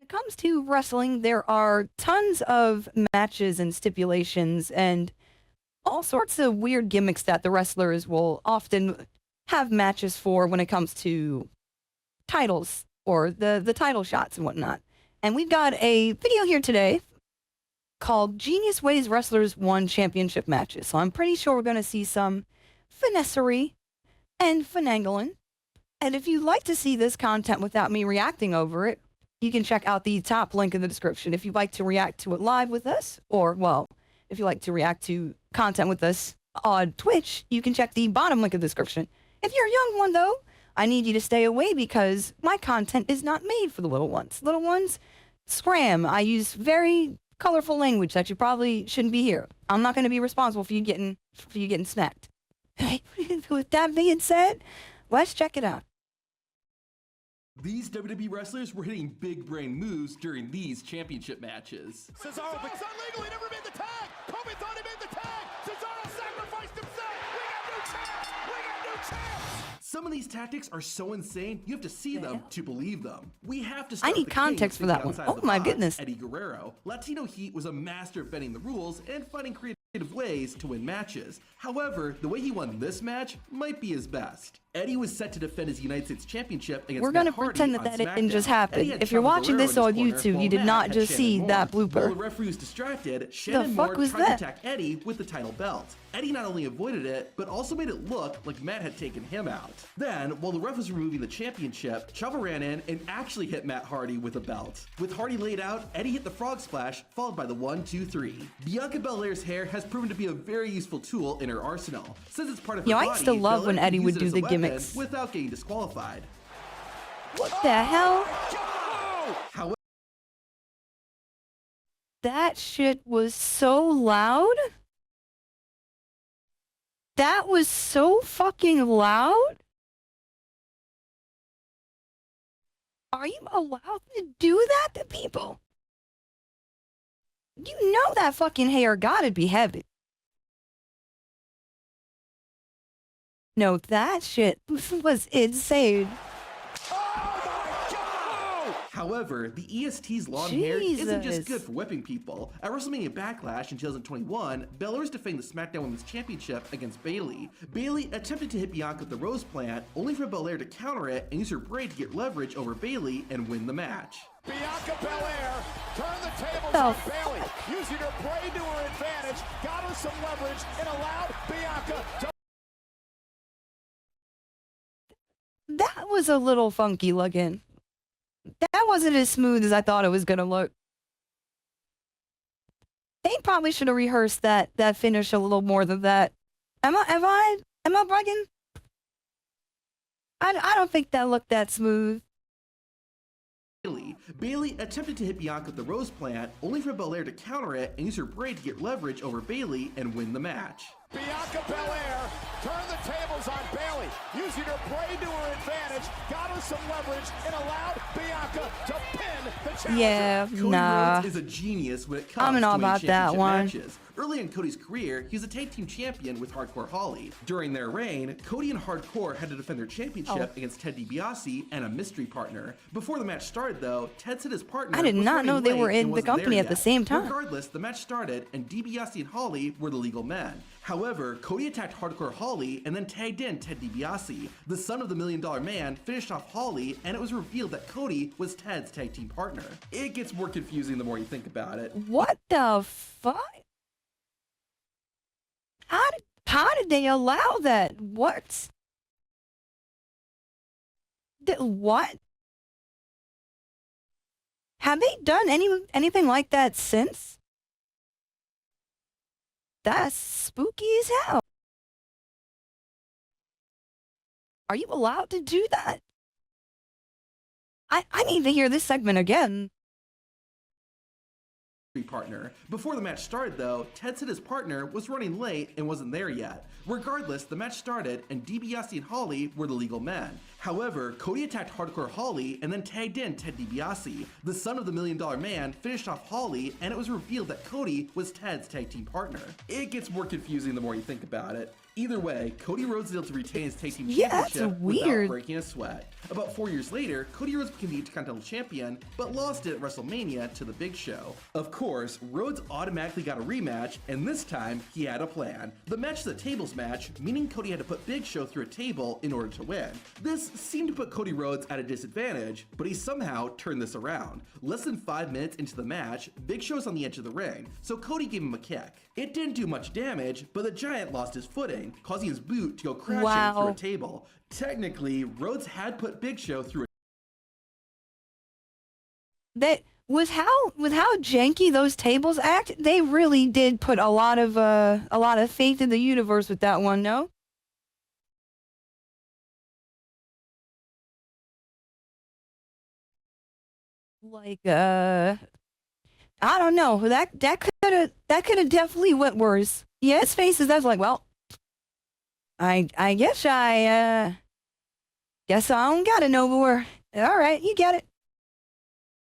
it comes to wrestling, there are tons of matches and stipulations and all sorts of weird gimmicks that the wrestlers will often have matches for when it comes to titles or the title shots and whatnot. And we've got a video here today called Genius Ways Wrestlers Won Championship Matches. So I'm pretty sure we're going to see some finessery and finagling. And if you'd like to see this content without me reacting over it, you can check out the top link in the description if you'd like to react to it live with us, or, well, if you'd like to react to content with us on Twitch, you can check the bottom link in the description. If you're a young one, though, I need you to stay away because my content is not made for the little ones. Little ones, scram. I use very colorful language that you probably shouldn't be here. I'm not going to be responsible for you getting smacked. With that being said, let's check it out. These WWE wrestlers were hitting big brain moves during these championship matches. Cesaro illegal, he never made the tag! Kobe thought he made the tag! Cesaro sacrificed himself! We got new champs! We got new champs! Some of these tactics are so insane, you have to see them to believe them. We have to I need context for that one. Oh my goodness. Eddie Guerrero. Latino Heat was a master of bending the rules and finding creative ways to win matches. However, the way he won this match might be his best. Eddie was set to defend his United States Championship against We're gonna pretend that didn't just happen. If you're watching this on YouTube, you did not just see that blooper. While the referee was distracted, Shannon Moore tried to attack Eddie with the title belt. Eddie not only avoided it, but also made it look like Matt had taken him out. Then, while the ref was removing the championship, Chavo ran in and actually hit Matt Hardy with a belt. With Hardy laid out, Eddie hit the frog splash, followed by the 1-2-3. Bianca Belair's hair has proven to be a very useful tool in her arsenal. Since it's part of her body, I used to love when Eddie would do the gimmicks without getting disqualified. What the hell? However, that shit was so loud. That was so fucking loud. Are you allowed to do that to people? You know that fucking hair gotta be heavy. No, that shit was insane. However, the EST's long hair isn't just good for whipping people. At WrestleMania Backlash in 2021, Belair was defending the SmackDown Women's Championship against Bayley. Bayley attempted to hit Bianca with the Rose Plant, only for Belair to counter it and use her braid to get leverage over Bayley and win the match. Bianca Belair turned the tables on Bayley, using her braid to her advantage, got her some leverage, and allowed Bianca to... That was a little funky looking. That wasn't as smooth as I thought it was gonna look. They probably should have rehearsed that finish a little more than that. Am I bugging? I don't think that looked that smooth. Bayley attempted to hit Bianca with the Rose Plant, only for Belair to counter it and use her braid to get leverage over Bayley and win the match. Bianca Belair turned the tables on Bayley, using her braid to her advantage, got her some leverage, and allowed Bianca to pin the challenger. Yeah, Cody Rhodes is a genius when it comes to winning championship matches. Early in Cody's career, he was a tag team champion with Hardcore Holly. During their reign, Cody and Hardcore had to defend their championship against Ted DiBiase and a mystery partner. Before the match started, though, Ted said his partner I did not know they were in the company at the same time. Regardless, the match started, and DiBiase and Holly were the legal men. However, Cody attacked Hardcore Holly and then tagged in Ted DiBiase. The son of the $1 Million Man finished off Holly, and it was revealed that Cody was Ted's tag team partner. It gets more confusing the more you think about it. What the fuck? How did they allow that? What? What? Have they done anything like that since? That's spooky as hell. Are you allowed to do that? I need to hear this segment again. Partner. Before the match started, though, Ted said his partner was running late and wasn't there yet. Regardless, the match started, and DiBiase and Holly were the legal men. However, Cody attacked Hardcore Holly and then tagged in Ted DiBiase. The son of the $1 Million Man finished off Holly, and it was revealed that Cody was Ted's tag team partner. It gets more confusing the more you think about it. Either way, Cody Rhodes is able to retain his tag team that's championship weird. without breaking a sweat. About 4 years later, Cody Rhodes became the Intercontinental Champion, but lost it at WrestleMania to The Big Show. Of course, Rhodes automatically got a rematch, and this time, he had a plan. The match is a tables match, meaning Cody had to put Big Show through a table in order to win. This seemed to put Cody Rhodes at a disadvantage, but he somehow turned this around. Less than 5 minutes into the match, Big Show's on the edge of the ring, so Cody gave him a kick. It didn't do much damage, but the Giant lost his footing, causing his boot to go crashing through a table. Technically, Rhodes had put Big Show through a That with how janky those tables act, they really did put a lot of faith in the universe with that one, no? Like I don't know. That could have definitely went worse. Yeah, his face is that's like, well, I guess guess I don't got it no more. All right, you get it.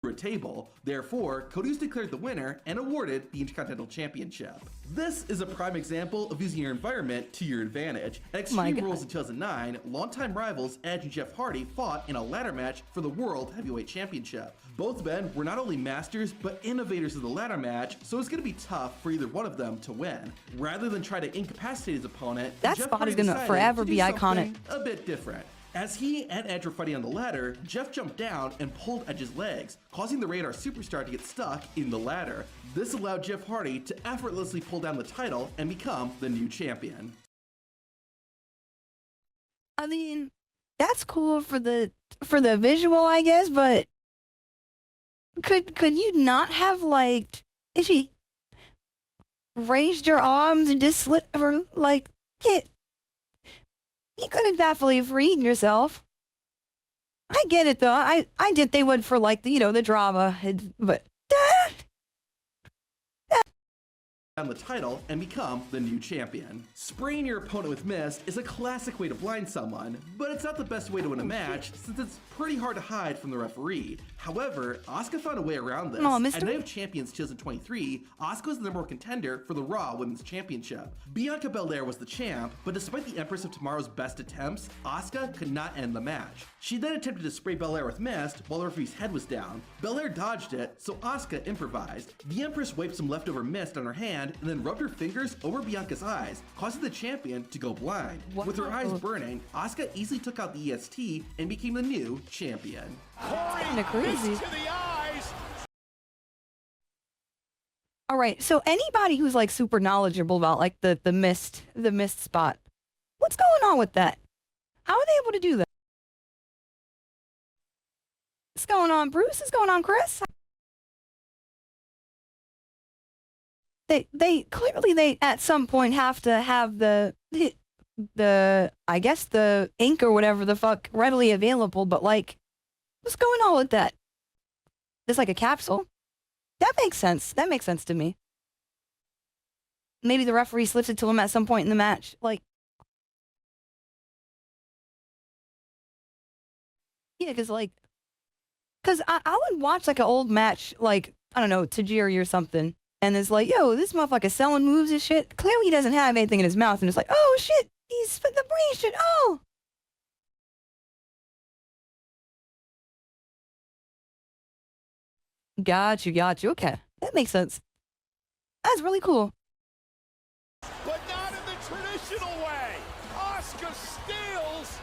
A table. Therefore, Cody was declared the winner and awarded the Intercontinental Championship. This is a prime example of using your environment to your advantage. At Extreme Rules in 2009, longtime rivals Edge and Jeff Hardy fought in a ladder match for the World Heavyweight Championship. Both men were not only masters, but innovators of the ladder match, so it's going to be tough for either one of them to win. Rather than try to incapacitate his opponent, that Jeff spot Hardy is going to forever be iconic. A bit different. As he and Edge were fighting on the ladder, Jeff jumped down and pulled Edge's legs, causing the Radar Superstar to get stuck in the ladder. This allowed Jeff Hardy to effortlessly pull down the title and become the new champion. I mean, that's cool for the visual, I guess, but could you not have, like, if you raised your arms and just slit, or like, it, you could have definitely freed yourself. I get it though. I did they would for like the drama, but on the title and become the new champion. Spraying your opponent with mist is a classic way to blind someone, but it's not the best way to win a match since it's pretty hard to hide from the referee. However, Asuka found a way around this. At Night of Champions 2023, Asuka was the #1 contender for the Raw Women's Championship. Bianca Belair was the champ, but despite the Empress of Tomorrow's best attempts, Asuka could not end the match. She then attempted to spray Belair with mist while the referee's head was down. Belair dodged it, so Asuka improvised. The Empress wiped some leftover mist on her hand and then rubbed her fingers over Bianca's eyes, causing the champion to go blind. Wow. With her eyes burning, Asuka easily took out the EST and became the new champion. Kinda crazy. All right, so anybody who's like super knowledgeable about like the mist spot, what's going on with that? How are they able to do that? What's going on, Bruce? What's going on, Chris? They clearly at some point have to have the I guess the ink or whatever the fuck readily available, but like, what's going on with that? It's like a capsule. That makes sense. That makes sense to me. Maybe the referee slips it to him at some point in the match. Like, yeah, because I would watch like an old match, like, I don't know, Tajiri or something, and it's like, yo, this motherfucker's selling moves and shit. Clearly he doesn't have anything in his mouth, and it's like, oh shit, he's spit the brain shit, oh. Got you, okay. That makes sense. That's really cool. But not in the traditional way. Asuka steals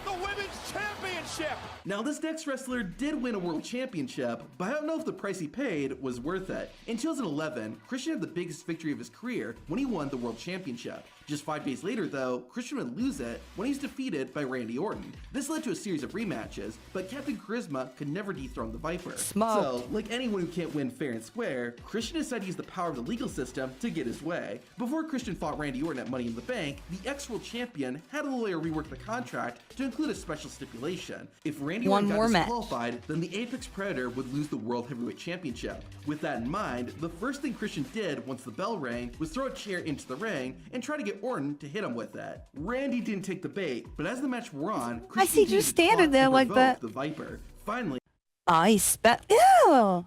the women's championship. Now, this next wrestler did win a world championship, but I don't know if the price he paid was worth it. In 2011, Christian had the biggest victory of his career when he won the world championship. Just 5 days later, though, Christian would lose it when he was defeated by Randy Orton. This led to a series of rematches, but Captain Charisma could never dethrone the Viper. Smoked. So, like anyone who can't win fair and square, Christian decided to use the power of the legal system to get his way. Before Christian fought Randy Orton at Money in the Bank, the ex-world champion had a lawyer rework the contract to include a special stipulation. If Randy Orton got disqualified, then the Apex Predator would lose the World Heavyweight Championship. With that in mind, the first thing Christian did once the bell rang was throw a chair into the ring and try to get Orton to hit him with it. Randy didn't take the bait, but as the match wore on, Christian I see you standing there like that. The Viper. Finally, I spent. Ew.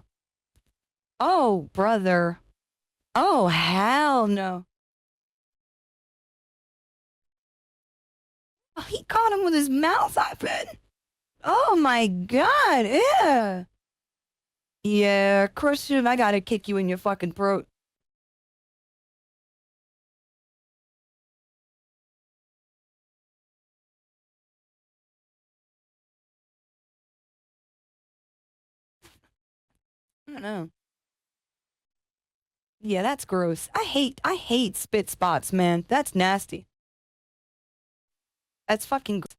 Oh, brother. Oh, hell no. Oh, he caught him with his mouth open. Oh my god, yeah. Yeah, Christian, I gotta kick you in your fucking throat. I don't know. Yeah, that's gross. I hate spit spots, man. That's nasty. That's fucking gross.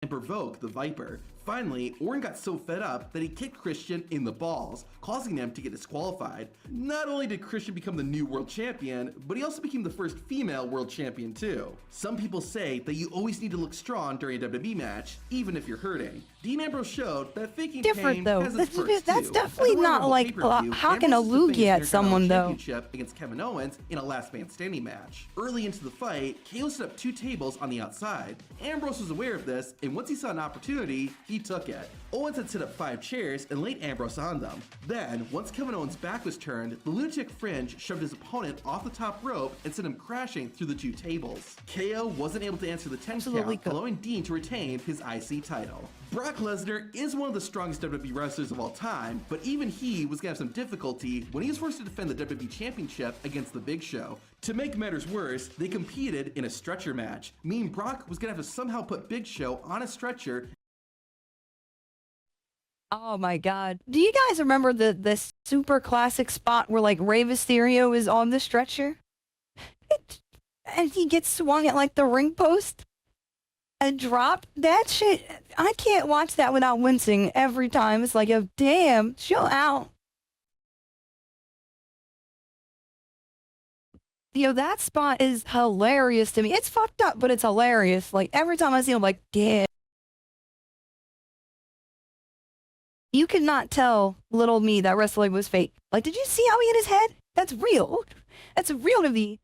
And provoke the Viper. Finally, Orton got so fed up that he kicked Christian in the balls, causing them to get disqualified. Not only did Christian become the new world champion, but he also became the first female world champion too. Some people say that you always need to look strong during a WWE match, even if you're hurting. Dean Ambrose showed that faking Different pain though. has its perks That's too. definitely not like hocking a loogie at someone though. Championship against Kevin Owens in a last man standing match. Early into the fight, KO set up 2 tables on the outside. Ambrose was aware of this, and once he saw an opportunity, he took it. Owens had set up 5 chairs and laid Ambrose on them. Then, once Kevin Owens' back was turned, the lunatic fringe shoved his opponent off the top rope and sent him crashing through the 2 tables. KO wasn't able to answer the 10 count, allowing Dean to retain his IC title. Brock Lesnar is one of the strongest WWE wrestlers of all time, but even he was gonna have some difficulty when he was forced to defend the WWE Championship against The Big Show. To make matters worse, they competed in a stretcher match, meaning Brock was gonna have to somehow put Big Show on a stretcher. Oh my god. Do you guys remember the super classic spot where like Rey Mysterio is on the stretcher? And he gets swung at like the ring post and dropped? That shit, I can't watch that without wincing every time. It's like, oh damn, chill out. Yo, that spot is hilarious to me. It's fucked up, but it's hilarious. Like every time I see him, I'm like, damn. You could not tell little me that wrestling was fake. Like, did you see how he hit his head? That's real. That's real to me.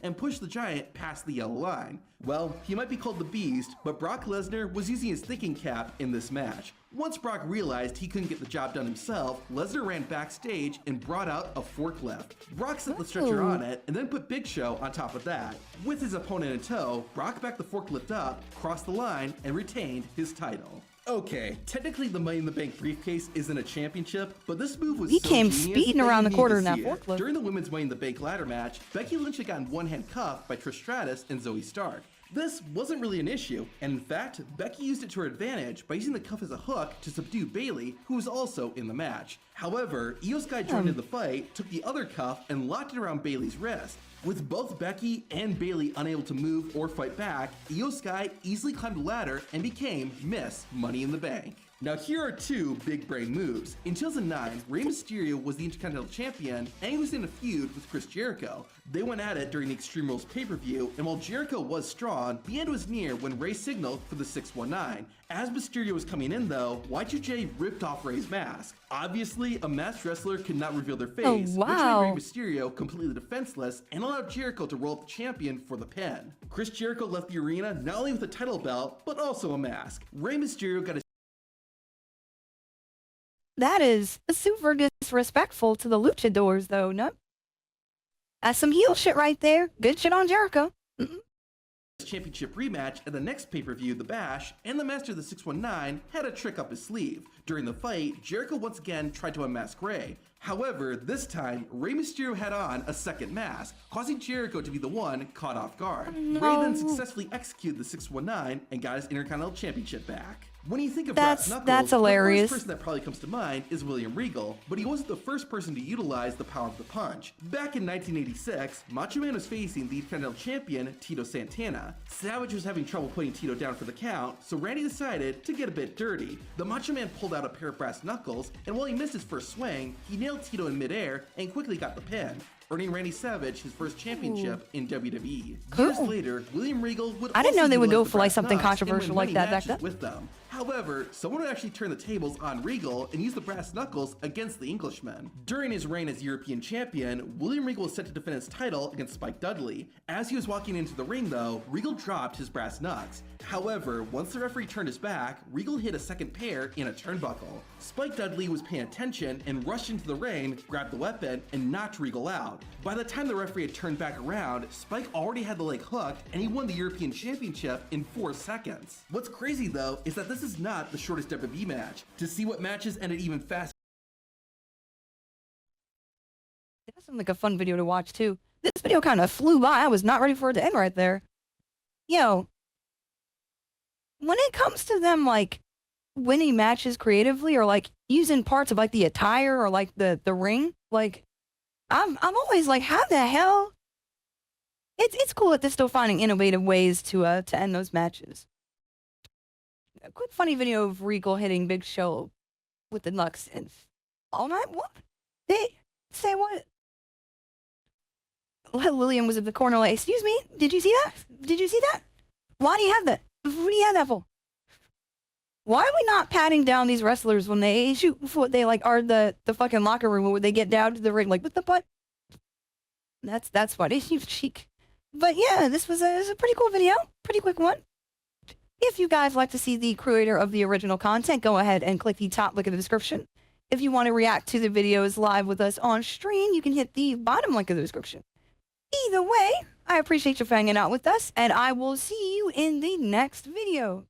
And push the Giant past the yellow line. Well, he might be called the Beast, but Brock Lesnar was using his thinking cap in this match. Once Brock realized he couldn't get the job done himself, Lesnar ran backstage and brought out a forklift. Brock set the stretcher on it and then put Big Show on top of that. With his opponent in tow, Brock backed the forklift up, crossed the line, and retained his title. Okay, technically the Money in the Bank briefcase isn't a championship, but this move was He so came genius speeding that around you the need corner to in that see it. forklift. During the Women's Money in the Bank ladder match, Becky Lynch had gotten one-hand cuffed by Trish Stratus and Zoe Stark. This wasn't really an issue, and in fact, Becky used it to her advantage by using the cuff as a hook to subdue Bayley, who was also in the match. However, Io Sky joined in the fight, took the other cuff, and locked it around Bayley's wrist. With both Becky and Bayley unable to move or fight back, Io Sky easily climbed the ladder and became Miss Money in the Bank. Now here are 2 big brain moves. In 2009, Rey Mysterio was the Intercontinental Champion and he was in a feud with Chris Jericho. They went at it during the Extreme Rules pay-per-view, and while Jericho was strong, the end was near when Rey signaled for the 619. As Mysterio was coming in though, Y2J ripped off Rey's mask. Obviously, a masked wrestler could not reveal their face, which made Rey Mysterio completely defenseless and allowed Jericho to roll up the champion for the pin. Chris Jericho left the arena not only with a title belt, but also a mask. Rey Mysterio got a That is super disrespectful to the luchadors, though, no? That's some heel shit right there. Good shit on Jericho. championship rematch at the next pay-per-view, The Bash, and the master of the 619 had a trick up his sleeve. During the fight, Jericho once again tried to unmask Rey. However, this time, Rey Mysterio had on a second mask, causing Jericho to be the one caught off guard. Rey then successfully executed the 619 and got his Intercontinental Championship back. When you think of brass knuckles, that's hilarious. The first person that probably comes to mind is William Regal, but he wasn't the first person to utilize the power of the punch. Back in 1986, Macho Man was facing the Intercontinental Champion, Tito Santana. Savage was having trouble putting Tito down for the count, so Randy decided to get a bit dirty. The Macho Man pulled out a pair of brass knuckles, and while he missed his first swing, he nailed Tito in midair and quickly got the pin, earning Randy Savage his first championship in WWE. Years later, William Regal would I didn't know they would go the for like brass something knucks and controversial win like many that back matches then. with them. However, someone would actually turn the tables on Regal and use the brass knuckles against the Englishman. During his reign as European champion, William Regal was set to defend his title against Spike Dudley. As he was walking into the ring though, Regal dropped his brass knucks. However, once the referee turned his back, Regal hit a second pair in a turnbuckle. Spike Dudley was paying attention and rushed into the ring, grabbed the weapon, and knocked Regal out. By the time the referee had turned back around, Spike already had the leg hooked and he won the European Championship in 4 seconds. What's crazy though is that this is not the shortest WWE match. To see what matches ended even faster. That sounds like a fun video to watch too. This video kind of flew by. I was not ready for it to end right there. Yo, when it comes to them like winning matches creatively or like using parts of like the attire or like the ring, like I'm always like, how the hell? It's cool that they're still finding innovative ways to end those matches. A quick funny video of Regal hitting Big Show with the Lux and all night. What? They say what? William was at the corner like, excuse me, did you see that? Did you see that? Why do you have that? What do you have that for? Why are we not patting down these wrestlers when they shoot for what they like are the fucking locker room where they get down to the ring like, what the butt? That's what is chic. But yeah, this was a pretty cool video. Pretty quick one. If you guys like to see the creator of the original content, go ahead and click the top link in the description. If you want to react to the videos live with us on stream, you can hit the bottom link in the description. Either way, I appreciate you for hanging out with us, and I will see you in the next video.